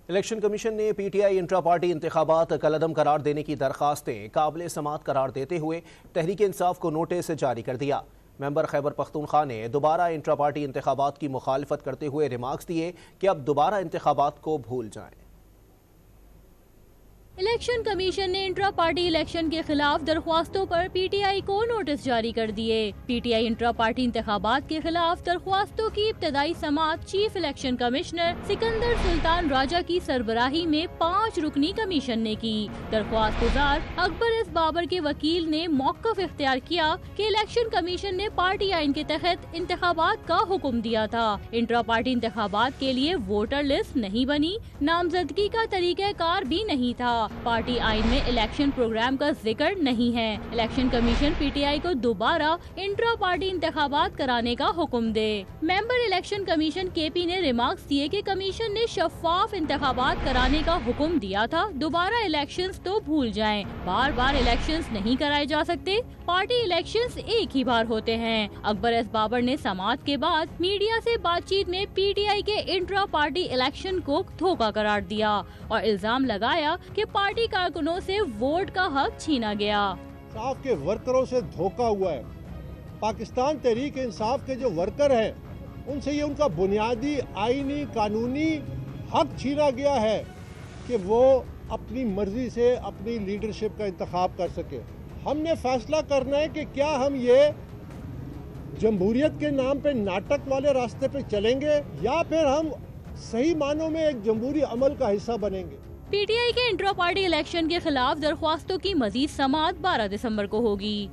Election commission ने PTI intra party इंतखाबात कलअदम करार देने की दरखास्तें काबिल समात करार देते हुए तहरीक इंसाफ को नोटिस जारी कर दिया। मेंबर खैबर पख्तूनख्वा ने दोबारा इंट्रा पार्टी इंतखाबात की मुखालफत करते हुए रिमार्क्स दिए कि अब दोबारा इंतखाबात को भूल जाएं। इलेक्शन कमीशन ने इंट्रा पार्टी इलेक्शन के खिलाफ दरख्वास्तों पर पीटीआई को नोटिस जारी कर दिए। पीटीआई इंट्रा पार्टी इंतखाबात के खिलाफ दरख्वास्तों की इब्तदाई समात chief election commissioner Sikandar Sultan Raja की सरबराही में 5 रुकनी कमीशन ने की। दरख्वास्त गुजार अकबर एस बाबर के वकील ने मौक़िफ़ इख्तियार किया कि इलेक्शन कमीशन ने पार्टी आइन के तहत इंतखाबात का हुक्म दिया था। इंट्रा पार्टी इंतखाबात के लिए वोटर लिस्ट नहीं बनी, नामजदगी का तरीक़ाकार भी नहीं था। पार्टी आइन में इलेक्शन प्रोग्राम का जिक्र नहीं है। इलेक्शन कमीशन पीटीआई को दोबारा इंट्रा पार्टी इंतखाबात कराने का हुक्म दे। मेंबर इलेक्शन कमीशन केपी ने रिमार्क्स दिए कि कमीशन ने शफाफ इंतखाबात कराने का हुक्म दिया था, दोबारा इलेक्शंस तो भूल जाएं। बार बार इलेक्शंस नहीं कराए जा सकते, पार्टी इलेक्शंस एक ही बार होते हैं। अकबर एस बाबर ने समात के बाद मीडिया से बातचीत में पीटीआई के इंट्रा पार्टी इलेक्शन को धोखा करार दिया और इल्जाम लगाया कि पार्टी कारकुनों से वोट का हक छीना गया। इंसाफ के वर्करों से धोखा हुआ है। पाकिस्तान तहरीक इंसाफ के जो वर्कर हैं उनसे ये उनका बुनियादी आईनी कानूनी हक छीना गया है कि वो अपनी मर्जी से अपनी लीडरशिप का इंतखाब कर सके। हमने फैसला करना है कि क्या हम ये जमहूरियत के नाम पे नाटक वाले रास्ते पे चलेंगे या फिर हम सही मानों में एक जमहूरी अमल का हिस्सा बनेंगे। पीटीआई के इंट्रा पार्टी इलेक्शन के खिलाफ दरख्वास्तों की मजीद समात 12 दिसंबर को होगी।